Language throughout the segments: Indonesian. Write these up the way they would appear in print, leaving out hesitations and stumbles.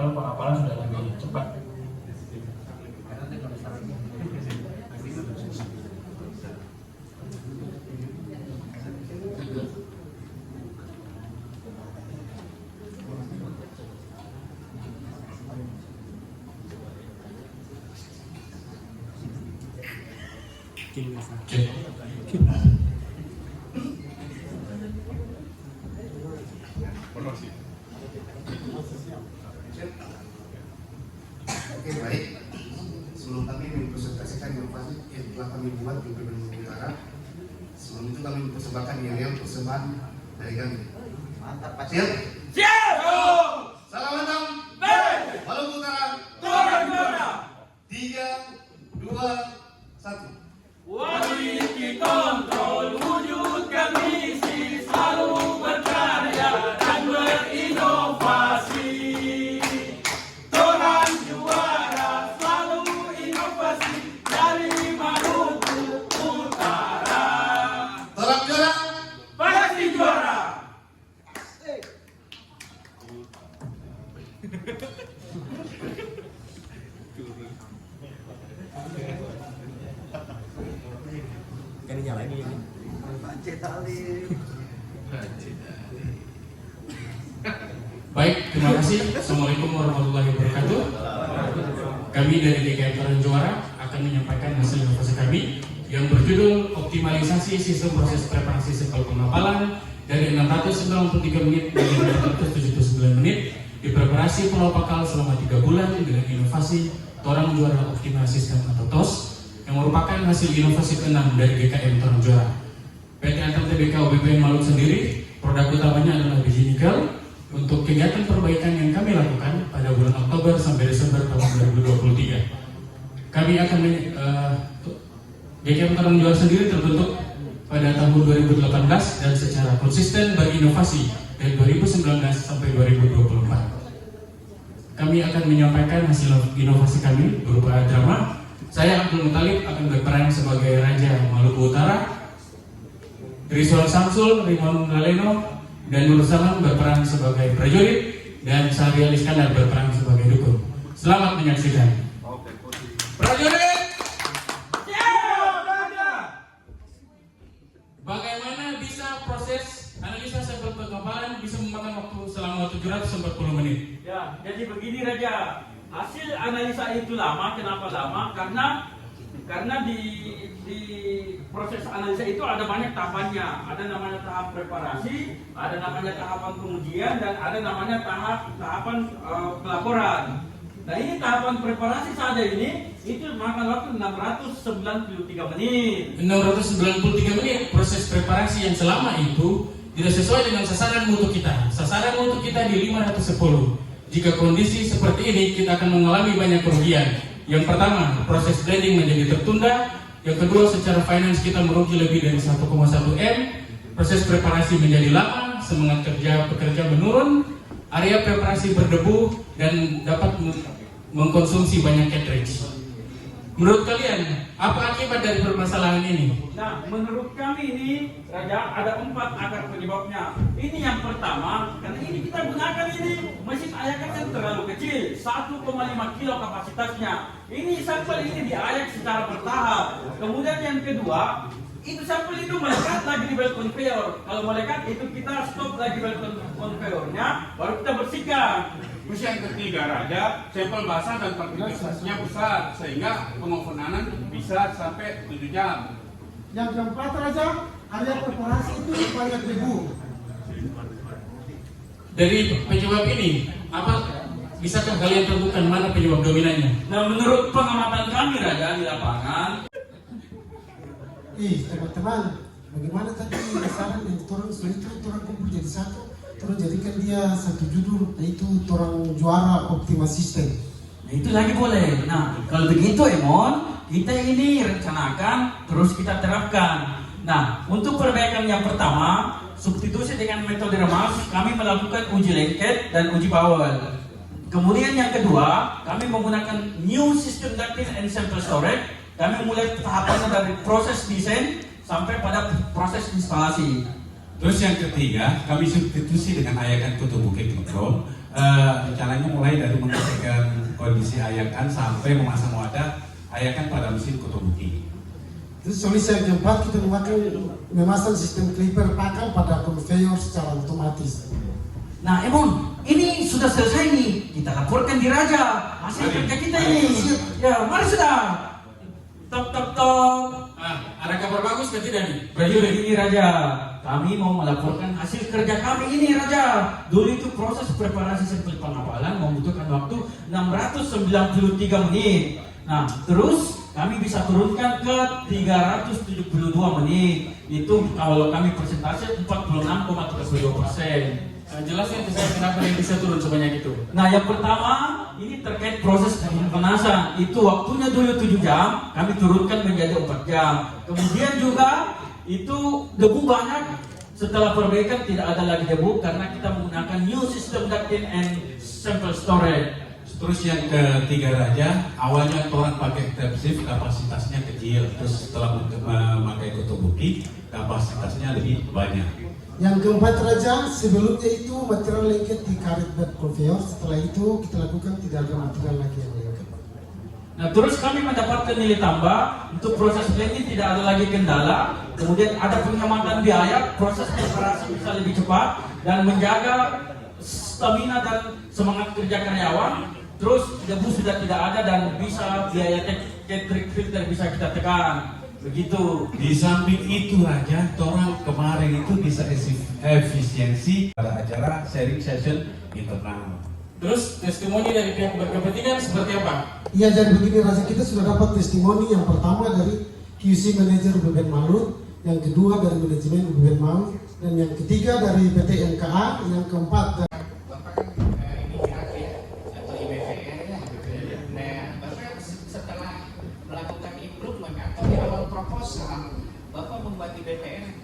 level pengapalan sudah lebih cepat. Oke, baik. Sebelum kami mempresentasikan inovasi yang telah kami buat di Maluku Utara, sebelum itu kami mempersembahkan yang persembahan dari kami. Mantap, Pak. Siap? Siap! Salam hentam. Baik! Maluku Utara. Torang juara! 3, 2, 1. Quality control wujudkan misi, selalu berkarya dan berinovasi. Torang juara, selalu inovasi dari Maluku Utara. Torang juara. Pasti juara! Kan nyalain ini. Baik, terima kasih. Assalamualaikum warahmatullahi wabarakatuh. Kami dari DKM Torang Juara akan menyampaikan hasil inovasi kami yang berjudul optimalisasi sistem proses preparasi sampel pengapalan dari 693 menit menjadi 679 menit di preparasi Pulau Pakal selama 3 bulan dengan inovasi Torang Juara Optimal Sistem atau TOS yang merupakan hasil inovasi ke-6 dari GKM Torang Juara. PT Antam Tbk UBPN Maluku sendiri, produk utamanya adalah biji nikel. Untuk kegiatan perbaikan yang kami lakukan pada bulan Oktober sampai Desember tahun 2023, kami akan GKM Torang Juara sendiri terbentuk pada tahun 2018 dan secara konsisten berinovasi dari 2019 sampai 2024. Kami akan menyampaikan hasil inovasi kami berupa drama. Saya Abdul Muttalib akan berperan sebagai Raja Maluku Utara, Rizwan Samsul, Rimon Galeno, dan Nur Zaman berperan sebagai prajurit, dan Sahrial Iskandar berperan sebagai dukun. Selamat menyaksikan. Prajurit! Siap, Raja! Bagaimana bisa proses analisa sampel pengapalan bisa memakan waktu selama 740 menit? Ya, jadi begini Raja, hasil analisa itu lama. Kenapa lama? Karena di proses analisa itu ada banyak tahapannya. Ada namanya tahap preparasi, ada namanya tahapan pengujian, dan ada namanya tahapan pelaporan. Nah, ini tahapan preparasi saja ini itu makan waktu 693 menit. 693 menit proses preparasi yang selama itu tidak sesuai dengan sasaran mutu kita. Sasaran mutu kita di 510. Jika kondisi seperti ini, kita akan mengalami banyak kerugian. Yang pertama, proses blending menjadi tertunda. Yang kedua, secara finance kita merugi lebih dari 1,1 M. Proses preparasi menjadi lama, semangat pekerja menurun, area preparasi berdebu, dan dapat mengkonsumsi banyak cartridge. Menurut kalian, apa akibat dari permasalahan ini? Nah, menurut kami ini, Raja, ada 4 akar penyebabnya. Ini yang pertama, karena ini kita gunakan ini mesin ayakan yang terlalu kecil, 1,5 kilo kapasitasnya. Ini sampel ini diayak secara bertahap. Kemudian yang kedua, itu sampel itu melekat lagi di belt conveyor. Kalau melekat itu kita stop lagi belt conveyornya, baru kita bersihkan. Terus yang ketiga Raja, sampel basah dan partikularisasinya besar sehingga pengovenanan bisa sampai 7 jam. Yang keempat Raja, area preparasi itu banyak debu. Dari penyebab ini, apa bisakah kalian tentukan mana penyebab dominannya? Nah, menurut pengamatan kami Raja di lapangan, Teman-teman, bagaimana tadi saran yang turun itu turun kumpul jadi satu, turun jadikan dia satu judul, yaitu Torang Juara Optimal System. nah itu lagi boleh. Nah, kalau begitu Emon, kita ini rencanakan terus kita terapkan. Nah, untuk perbaikan yang pertama, substitusi dengan metode remas, kami melakukan uji lengket dan uji bawel. Kemudian yang kedua, kami menggunakan new system ducting and sample storage. Kami mulai tahapannya dari proses desain sampai pada proses instalasi. Terus yang ketiga, kami substitusi dengan ayakan tutup bukit control. Rencananya mulai dari transisi Ayakan sampai memasang wadah Ayakan pada mesin kotobuki. Terus solusi yang keempat kita memasang sistem clipper pakal pada conveyor secara otomatis. Nah, Emon, ini sudah selesai nih. Kita laporkan di Raja hasil kerja kita ini. Ya, mari sudah. Top. Ada kabar bagus kan tidak nih? Jadi begini Raja, kami mau melaporkan hasil kerja kami ini Raja. Dulu itu proses preparasi sampel pengapalan membutuhkan waktu 693 menit. Nah, terus kami bisa turunkan ke 372 menit. Itu kalau kami persentase 46,32%. Jelaskan ke saya kenapa yang bisa turun sebanyak itu. Nah, yang pertama ini terkait proses pemanasan. Itu waktunya dulu 7 jam, kami turunkan menjadi 4 jam. Kemudian juga itu debu banyak. Setelah perbaikan tidak ada lagi debu karena kita menggunakan new system ducting and sample storage. Terus yang ketiga Raja, awalnya orang pakai tap shift kapasitasnya kecil, terus setelah memakai kotobuki kapasitasnya lebih banyak. Yang keempat Raja, sebelumnya itu material lengket di karet bed conveyor. Setelah itu kita lakukan tidak ada material lagi yang lengket. Nah, terus kami mendapatkan nilai tambah untuk proses blending tidak ada lagi kendala. Kemudian ada penghematan biaya, proses preparasi bisa lebih cepat dan menjaga stamina dan semangat kerja karyawan. Terus debu sudah tidak ada dan bisa biaya catering filter bisa kita tekan. Begitu. Di samping itu Raja, orang kemarin itu bisa efisiensi pada acara sharing session internal. Terus testimoni dari pihak berkepentingan seperti apa? Iya, jadi begini Raja, kita sudah dapat testimoni yang pertama dari QC Manager UBN Malut, yang kedua dari manajemen UBN Malut, dan yang ketiga dari PT NKA, yang keempat dari Bapak kan ini IAK ya, atau IBPR ya. Nah, Bapak setelah melakukan improvement atau di awal proposal, Bapak membuat IBPR.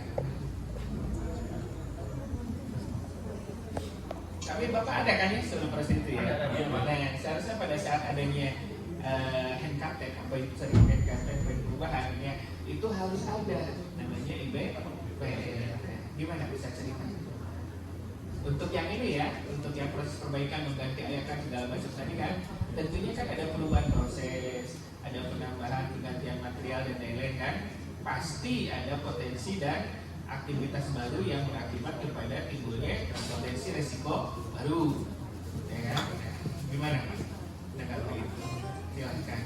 Tapi Bapak ada kan ya sebelum proses itu ya? Nah, seharusnya pada saat adanya handcaptek, apa itu sering handcaptek perubahan ya, itu harus ada namanya IBPR. Gimana bisa cerita? Untuk yang ini ya, untuk yang proses perbaikan mengganti Ayakan segala macam tadi kan, tentunya kan ada perubahan proses, ada penambahan penggantian material dan lain-lain kan, pasti ada potensi dan aktivitas baru yang berakibat kepada timbulnya potensi resiko baru, ya kan? Gimana Pak? Menanggapi itu? Silakan.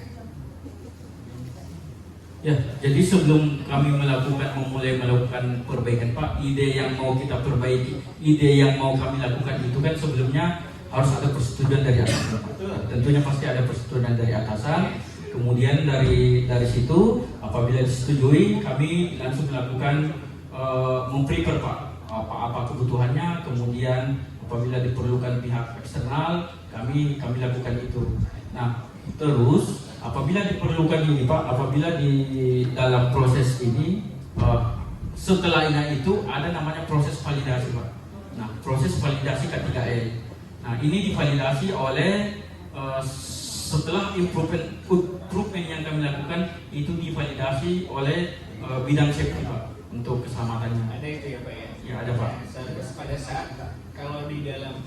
Ya, jadi sebelum kami memulai melakukan perbaikan Pak, ide yang mau kita perbaiki, ide yang mau kami lakukan itu kan sebelumnya harus ada persetujuan dari atasan. Tentunya pasti ada persetujuan dari atasan. Kemudian dari situ apabila disetujui, kami langsung melakukan memprepare Pak apa kebutuhannya. Kemudian apabila diperlukan pihak eksternal, kami lakukan itu. Nah, terus apabila diperlukan ini Pak, apabila di dalam proses ini setelah ini itu ada namanya proses validasi Pak. Nah, proses validasi K3L. Nah, ini divalidasi oleh setelah improvement yang kami lakukan itu divalidasi oleh bidang safety Pak untuk keselamatannya. Ada itu ya Pak ya? Ya, ada Pak. Pada saat kalau di dalam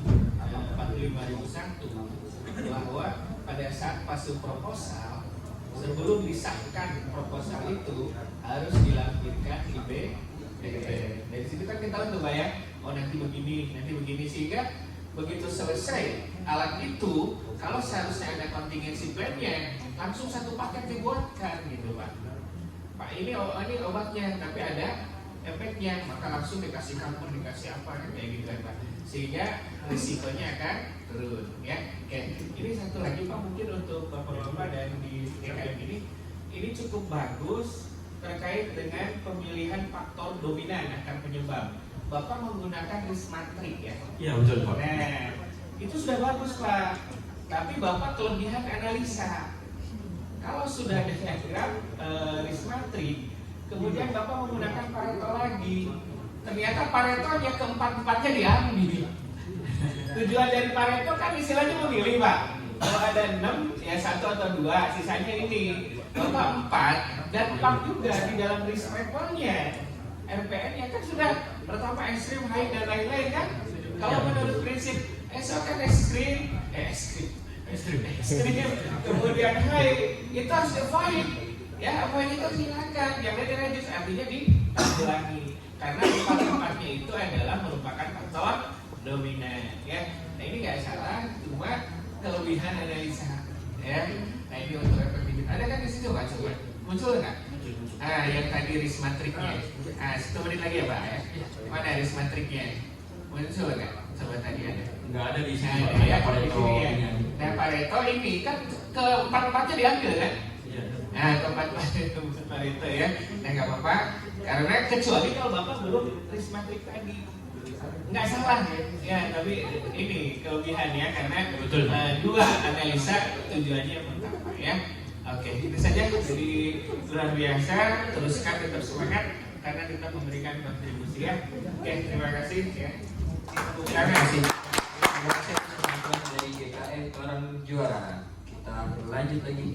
45.001 bahwa pada saat fase proposal sebelum disahkan proposal itu harus dilampirkan IBPR. Dari situ kan kita tahu tuh Pak ya, oh nanti begini sehingga begitu selesai alat itu, kalau seharusnya ada contingency plan-nya, langsung satu paket dibuatkan gitu Pak. Pak ini obatnya, tapi ada efeknya, maka langsung dikasih kampung, dikasih apa kan kayak gitu kan Pak, sehingga risikonya akan turun ya. Oke, ini satu lagi Pak mungkin untuk bapak-bapak dan di TKM ini cukup bagus terkait dengan pemilihan faktor dominan akan penyebab. Bapak menggunakan risk matrix ya? Iya betul Pak. Nah, itu sudah bagus Pak, tapi Bapak kelebihan analisa. Kalau sudah ada diagram risk matrix, kemudian Bapak menggunakan Pareto lagi, ternyata Paretonya keempat-empatnya diambil. Tujuan dari Pareto kan istilahnya memilih Pak. Kalau ada 6, ya 1 atau 2, sisanya ini. Bapak 4, dan 4 juga di dalam risk levelnya. RPN-nya kan sudah pertama ekstrim, high dan lain-lain kan. Kalau menurut prinsip kan ekstrim Kemudian hai itu harus avoid, ya avoid itu silakan, jangan direjus, artinya ditanggulangi karena empat-empatnya itu adalah merupakan faktor dominan, ya. Nah ini nggak salah, cuma kelebihan analisa, ya. Nah ini untuk efektivitas. Ada kan di situ Pak, coba muncul nggak? Ah, yang tadi risk matriknya. Ah, 1 menit lagi ya Pak ya. Mana risk matriknya? Muncul nggak? Coba tadi ada. Nggak ada di sini. Nah, ya, Pareto. di sini ya. Nah, Pareto ini kan keempat-empatnya diambil kan? Iya. Nah, keempat-empatnya Pareto ya. Nah, nggak apa-apa. Karena kecuali kalau Bapak belum risk matrik tadi. Nggak salah ya, tapi ini kelebihannya karena Betul. dua analisa tujuannya pertama ya. Oke, itu saja. Jadi luar biasa. Teruskan, tetap semangat karena kita memberikan kontribusi ya. Oke, terima kasih ya. Terima kasih. Dari GKN orang juara. Kita berlanjut lagi.